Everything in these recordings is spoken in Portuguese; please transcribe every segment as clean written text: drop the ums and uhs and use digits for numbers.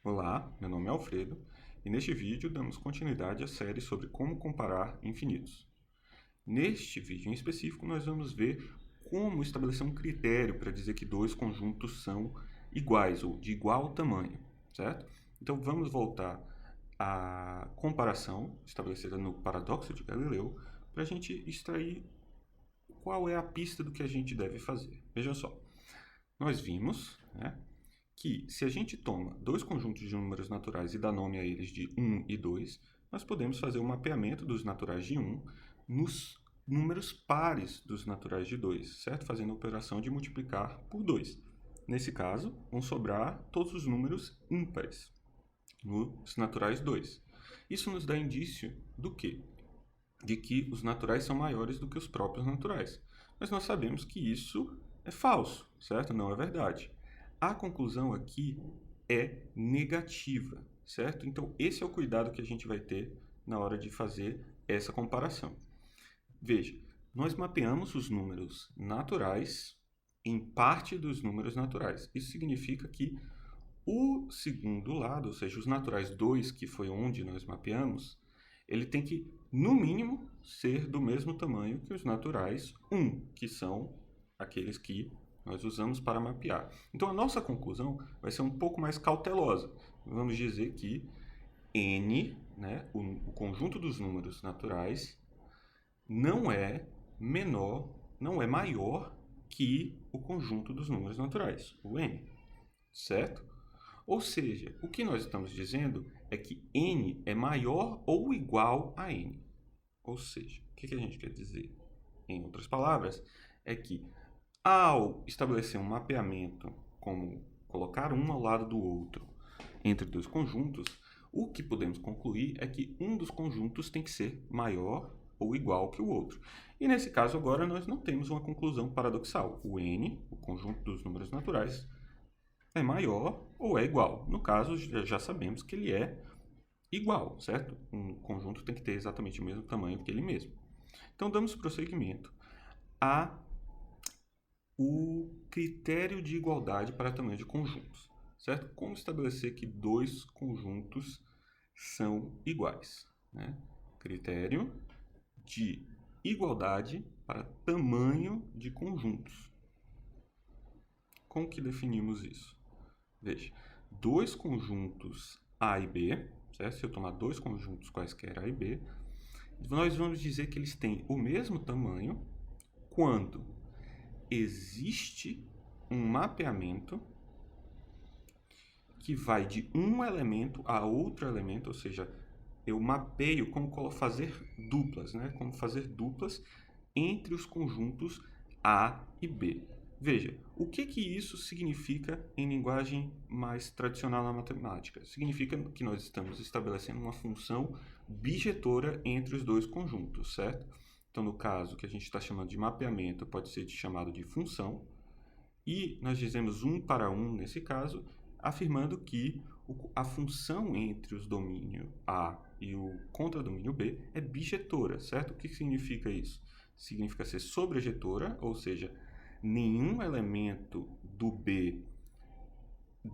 Olá, meu nome é Alfredo e neste vídeo damos continuidade à série sobre como comparar infinitos. Neste vídeo em específico nós vamos ver como estabelecer um critério para dizer que dois conjuntos são iguais ou de igual tamanho, certo? Então vamos voltar à comparação estabelecida no paradoxo de Galileu para a gente extrair qual é a pista do que a gente deve fazer. Vejam só, nós vimos, né, que se a gente toma dois conjuntos de números naturais e dá nome a eles de 1 e 2, nós podemos fazer um mapeamento dos naturais de 1 nos números pares dos naturais de 2, certo? Fazendo a operação de multiplicar por 2. Nesse caso, vão sobrar todos os números ímpares nos naturais 2. Isso nos dá indício do quê? De que os naturais são maiores do que os próprios naturais. Mas nós sabemos que isso é falso, certo? Não é verdade. A conclusão aqui é negativa, certo? Então, esse é o cuidado que a gente vai ter na hora de fazer essa comparação. Veja, nós mapeamos os números naturais em parte dos números naturais. Isso significa que o segundo lado, ou seja, os naturais 2, que foi onde nós mapeamos, ele tem que, no mínimo, ser do mesmo tamanho que os naturais 1, que são aqueles que nós usamos para mapear. Então, a nossa conclusão vai ser um pouco mais cautelosa. Vamos dizer que n, né, o conjunto dos números naturais, não é maior que o conjunto dos números naturais, o n, certo? Ou seja, o que nós estamos dizendo é que n é maior ou igual a n. Ou seja, o que a gente quer dizer? Em outras palavras, é que ao estabelecer um mapeamento, como colocar um ao lado do outro entre dois conjuntos, o que podemos concluir é que um dos conjuntos tem que ser maior ou igual que o outro. E nesse caso agora nós não temos uma conclusão paradoxal. O n, o conjunto dos números naturais, é maior ou é igual. No caso, já sabemos que ele é igual, certo? Um conjunto tem que ter exatamente o mesmo tamanho que ele mesmo. Então, damos prosseguimento a o critério de igualdade para tamanho de conjuntos, certo? Como estabelecer que dois conjuntos são iguais, né? Critério de igualdade para tamanho de conjuntos. Como que definimos isso? Veja, dois conjuntos A e B, certo? Se eu tomar dois conjuntos quaisquer A e B, nós vamos dizer que eles têm o mesmo tamanho quando existe um mapeamento que vai de um elemento a outro elemento, ou seja, eu mapeio como fazer duplas, né? Como fazer duplas entre os conjuntos A e B. Veja, o que isso significa em linguagem mais tradicional na matemática? Significa que nós estamos estabelecendo uma função bijetora entre os dois conjuntos, certo? Então, no caso que a gente está chamando de mapeamento, pode ser chamado de função, e nós dizemos um para um nesse caso, afirmando que a função entre os domínio A e o contradomínio B é bijetora, certo? O que significa isso? Significa ser sobrejetora, ou seja, nenhum elemento do B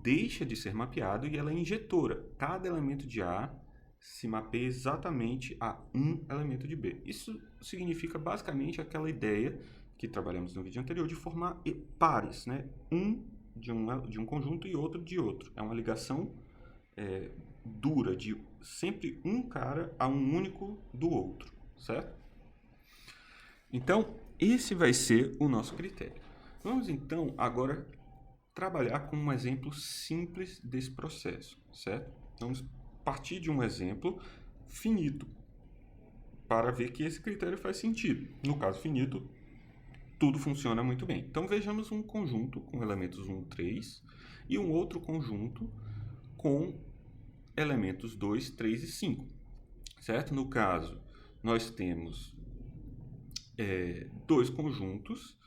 deixa de ser mapeado e ela é injetora. Cada elemento de A se mapeia exatamente a um elemento de B. Isso significa basicamente aquela ideia que trabalhamos no vídeo anterior de formar pares, né? Um de um conjunto e outro de outro. É uma ligação dura de sempre um cara a um único do outro, certo? Então, esse vai ser o nosso critério. Vamos então agora trabalhar com um exemplo simples desse processo, certo? Vamos partir de um exemplo finito para ver que esse critério faz sentido. No caso finito, tudo funciona muito bem. Então vejamos um conjunto com elementos 1, 3 e um outro conjunto com elementos 2, 3 e 5, certo? No caso, nós temos dois conjuntos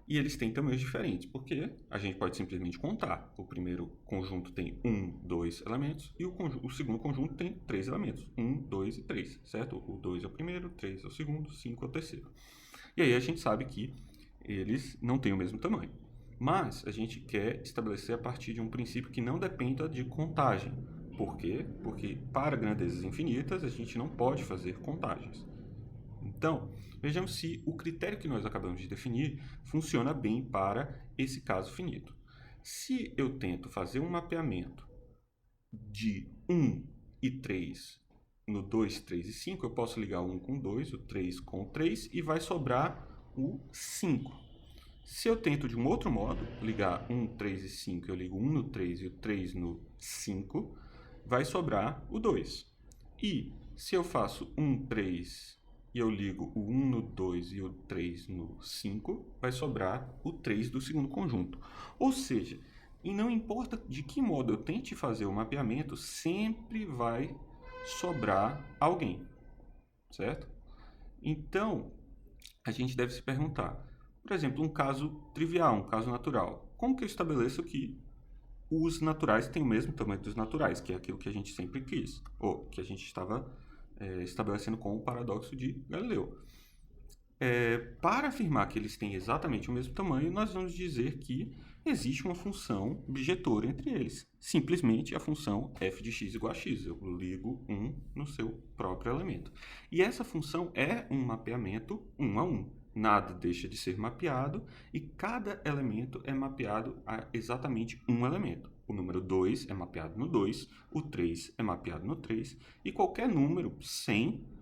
e eles têm tamanhos diferentes, porque a gente pode simplesmente contar. O primeiro conjunto tem 1, 2 elementos e o segundo conjunto tem 3 elementos, 1, 2 e 3, certo? O 2 é o primeiro, 3 é o segundo, 5 é o terceiro. E aí a gente sabe que eles não têm o mesmo tamanho. Mas a gente quer estabelecer a partir de um princípio que não dependa de contagem. Por quê? Porque para grandezas infinitas a gente não pode fazer contagens. Então, vejamos se o critério que nós acabamos de definir funciona bem para esse caso finito. Se eu tento fazer um mapeamento de 1 e 3 no 2, 3 e 5, eu posso ligar o 1 com o 2, o 3 com o 3 e vai sobrar o 5. Se eu tento de um outro modo, ligar 1, 3 e 5, eu ligo 1 no 3 e o 3 no 5, vai sobrar o 2. E se eu faço 1, 3 e eu ligo o 1 no 2 e o 3 no 5, vai sobrar o 3 do segundo conjunto. Ou seja, e não importa de que modo eu tente fazer o mapeamento, sempre vai sobrar alguém, certo? Então, a gente deve se perguntar, por exemplo, um caso trivial, um caso natural. Como que eu estabeleço que os naturais têm o mesmo tamanho dos naturais, que é aquilo que a gente sempre quis, ou que a gente estava estabelecendo com o paradoxo de Galileu. Para afirmar que eles têm exatamente o mesmo tamanho, nós vamos dizer que existe uma função bijetora entre eles. Simplesmente a função f de x igual a x. Eu ligo 1 no seu próprio elemento. E essa função é um mapeamento 1 a 1. Nada deixa de ser mapeado e cada elemento é mapeado a exatamente um elemento. O número 2 é mapeado no 2, o 3 é mapeado no 3 e qualquer número 100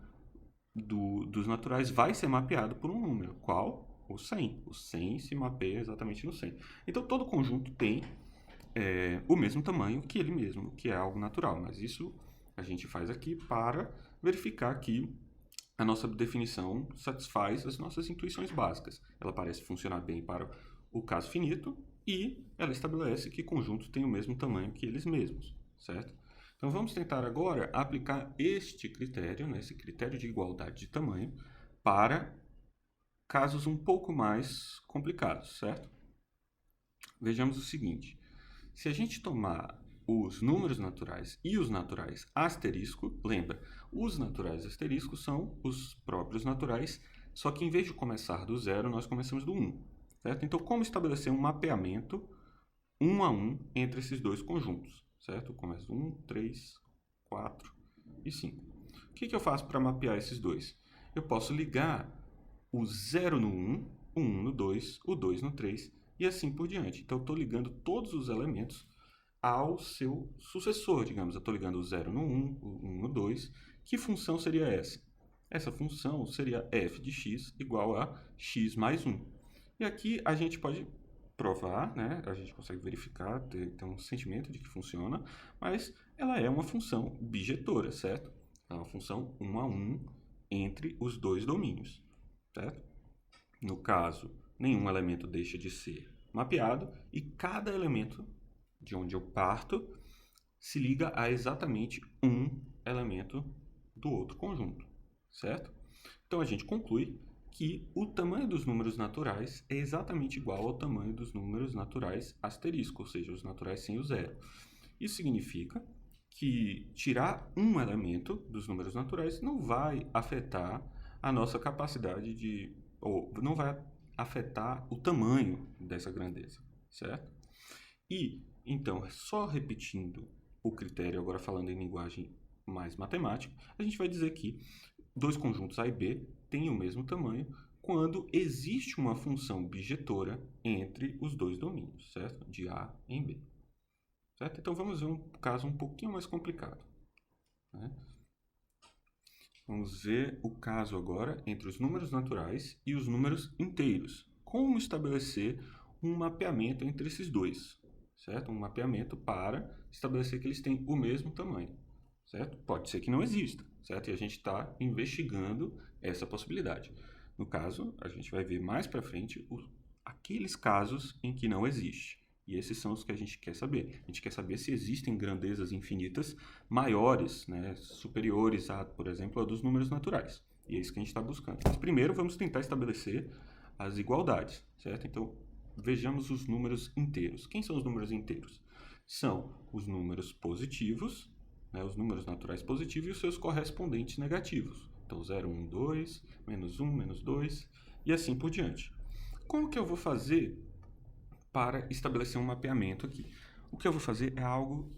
dos naturais vai ser mapeado por um número. Qual? O 100. O 100 se mapeia exatamente no 100. Então, todo conjunto tem o mesmo tamanho que ele mesmo, que é algo natural. Mas isso a gente faz aqui para verificar que a nossa definição satisfaz as nossas intuições básicas. Ela parece funcionar bem para o caso finito e ela estabelece que conjuntos têm o mesmo tamanho que eles mesmos, certo? Então, vamos tentar agora aplicar este critério, né, esse critério de igualdade de tamanho, para casos um pouco mais complicados, certo? Vejamos o seguinte. Se a gente tomar os números naturais e os naturais asterisco, lembra, os naturais asterisco são os próprios naturais, só que em vez de começar do 0, nós começamos do 1. Certo? Então, como estabelecer um mapeamento 1 a 1 entre esses dois conjuntos? Certo? Eu começo 1, 3, 4 e 5. O que eu faço para mapear esses dois? Eu posso ligar o 0 no 1, o 1 no 2, o 2 no 3 e assim por diante. Então, eu estou ligando todos os elementos ao seu sucessor, digamos. Eu estou ligando o 0 no 1, o 1 no 2. Que função seria essa? Essa função seria f de x igual a x mais 1. E aqui a gente pode provar, né? A gente consegue verificar, ter um sentimento de que funciona, mas ela é uma função bijetora, certo? É uma função 1 a 1 entre os dois domínios, certo? No caso, nenhum elemento deixa de ser mapeado e cada elemento de onde eu parto se liga a exatamente um elemento do outro conjunto, certo? Então, a gente conclui que o tamanho dos números naturais é exatamente igual ao tamanho dos números naturais asterisco, ou seja, os naturais sem o zero. Isso significa que tirar um elemento dos números naturais não vai afetar a nossa capacidade de... ou não vai afetar o tamanho dessa grandeza, certo? E, então, só repetindo o critério, agora falando em linguagem mais matemática, a gente vai dizer que dois conjuntos A e B têm o mesmo tamanho quando existe uma função bijetora entre os dois domínios, certo? De A em B. Certo? Então, vamos ver um caso um pouquinho mais complicado, né? Vamos ver o caso agora entre os números naturais e os números inteiros. Como estabelecer um mapeamento entre esses dois, certo? Um mapeamento para estabelecer que eles têm o mesmo tamanho, certo? Pode ser que não exista, certo? E a gente está investigando essa possibilidade. No caso, a gente vai ver mais para frente aqueles casos em que não existe. E esses são os que a gente quer saber. A gente quer saber se existem grandezas infinitas maiores, né, superiores a, por exemplo, a dos números naturais. E é isso que a gente está buscando. Mas primeiro vamos tentar estabelecer as igualdades, certo? Então, vejamos os números inteiros. Quem são os números inteiros? São os números positivos, né, os números naturais positivos e os seus correspondentes negativos. Então, 0, 1, 2, menos 1, menos 2 e assim por diante. Como que eu vou fazer para estabelecer um mapeamento aqui. O que eu vou fazer é algo,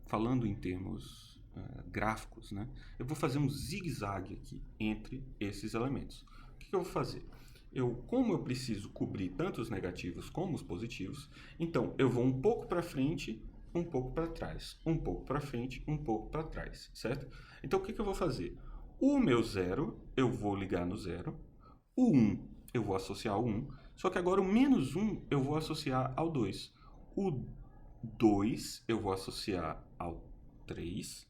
falando em termos gráficos, né? Eu vou fazer um zigue-zague aqui entre esses elementos. O que eu vou fazer? Como eu preciso cobrir tanto os negativos como os positivos, então eu vou um pouco para frente, um pouco para trás, um pouco para frente, um pouco para trás, certo? Então o que eu vou fazer? O meu 0 eu vou ligar no 0, o 1 eu vou associar ao 1, só que agora o menos 1 eu vou associar ao 2. O 2 eu vou associar ao 3,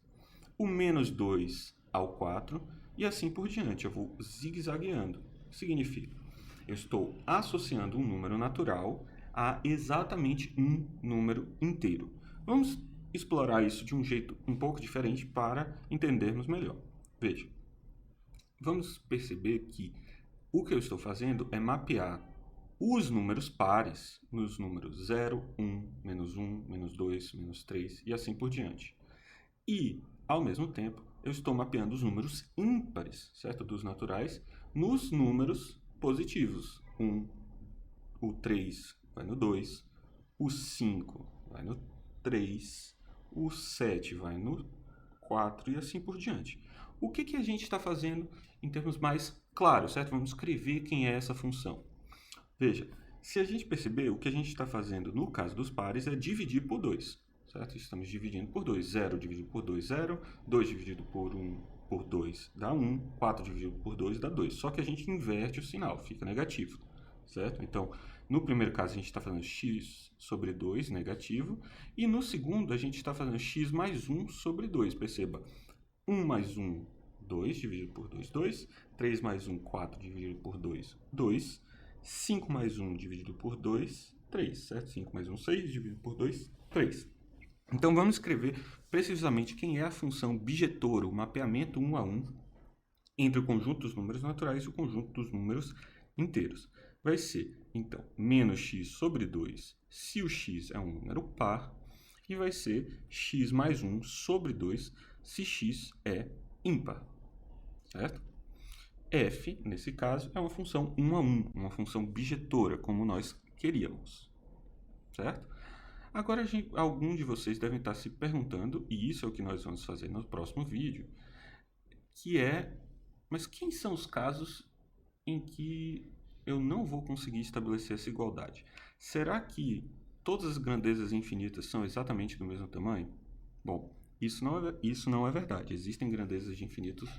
o menos 2 ao 4 e assim por diante. Eu vou zigue-zagueando. Significa, eu estou associando um número natural a exatamente um número inteiro. Vamos explorar isso de um jeito um pouco diferente para entendermos melhor. Veja, vamos perceber que o que eu estou fazendo é mapear os números pares nos números 0, 1, menos 2, menos 3 e assim por diante. E, ao mesmo tempo, eu estou mapeando os números ímpares, certo? Dos naturais, nos números positivos. O 3 vai no 2, o 5 vai no 3, o 7 vai no 4 e assim por diante. O que a gente está fazendo em termos mais claros, certo? Vamos escrever quem é essa função. Veja, se a gente perceber, o que a gente está fazendo no caso dos pares é dividir por 2, certo? Estamos dividindo por 2. 0 dividido por 2, 0. 2 dividido por 1, por 2 dá 1. 4 dividido por 2 dá 2. Só que a gente inverte o sinal, fica negativo, certo? Então, no primeiro caso, a gente está fazendo x sobre 2, negativo. E no segundo, a gente está fazendo x mais 1 sobre 2. Perceba, 1 mais 1, 2, dividido por 2, 2. 3 mais 1, 4, dividido por 2, 2. 5 mais 1 dividido por 2, 3, certo? 5 mais 1, 6, dividido por 2, 3. Então, vamos escrever precisamente quem é a função bijetora, o mapeamento 1 a 1, entre o conjunto dos números naturais e o conjunto dos números inteiros. Vai ser, então, menos x sobre 2, se o x é um número par, e vai ser x mais 1 sobre 2, se x é ímpar, certo? F, nesse caso, é uma função 1 a 1, uma função bijetora, como nós queríamos, certo? Agora, alguns de vocês devem estar se perguntando, e isso é o que nós vamos fazer no próximo vídeo, que é, mas quem são os casos em que eu não vou conseguir estabelecer essa igualdade? Será que todas as grandezas infinitas são exatamente do mesmo tamanho? Bom, isso não é verdade. Existem grandezas de infinitos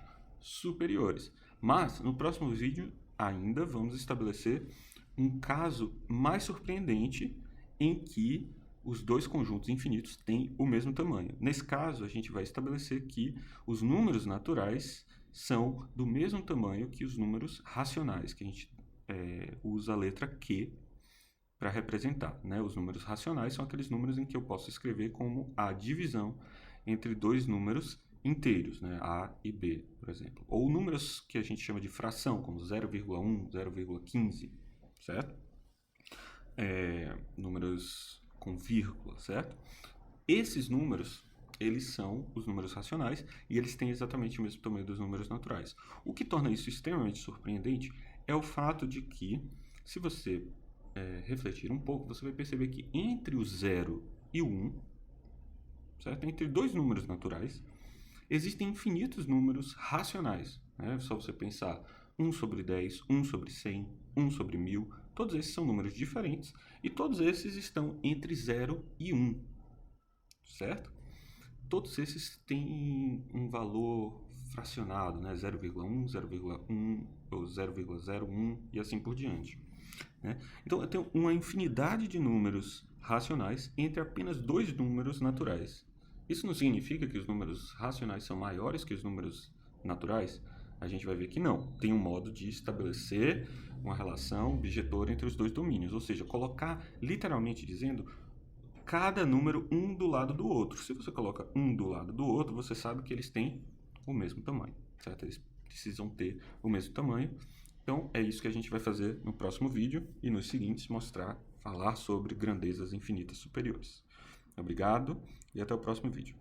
superiores. Mas, no próximo vídeo, ainda vamos estabelecer um caso mais surpreendente em que os dois conjuntos infinitos têm o mesmo tamanho. Nesse caso, a gente vai estabelecer que os números naturais são do mesmo tamanho que os números racionais, que a gente usa a letra Q para representar, né? Os números racionais são aqueles números em que eu posso escrever como a divisão entre dois números inteiros, né? A e B, por exemplo. Ou números que a gente chama de fração, como 0,1, 0,15, certo? Números com vírgula, certo? Esses números, eles são os números racionais e eles têm exatamente o mesmo tamanho dos números naturais. O que torna isso extremamente surpreendente é o fato de que, se você refletir um pouco, você vai perceber que entre o 0 e o 1, certo? Entre dois números naturais, existem infinitos números racionais, né? Só você pensar 1 sobre 10, 1 sobre 100, 1 sobre 1000, todos esses são números diferentes e todos esses estão entre 0 e 1, certo? Todos esses têm um valor fracionado, né? 0,1, 0,1 ou 0,01 e assim por diante, né? Então, eu tenho uma infinidade de números racionais entre apenas dois números naturais. Isso não significa que os números racionais são maiores que os números naturais? A gente vai ver que não. Tem um modo de estabelecer uma relação bijetora entre os dois domínios, ou seja, colocar, literalmente dizendo, cada número um do lado do outro. Se você coloca um do lado do outro, você sabe que eles têm o mesmo tamanho, certo? Eles precisam ter o mesmo tamanho. Então, é isso que a gente vai fazer no próximo vídeo e nos seguintes falar sobre grandezas infinitas superiores. Obrigado e até o próximo vídeo.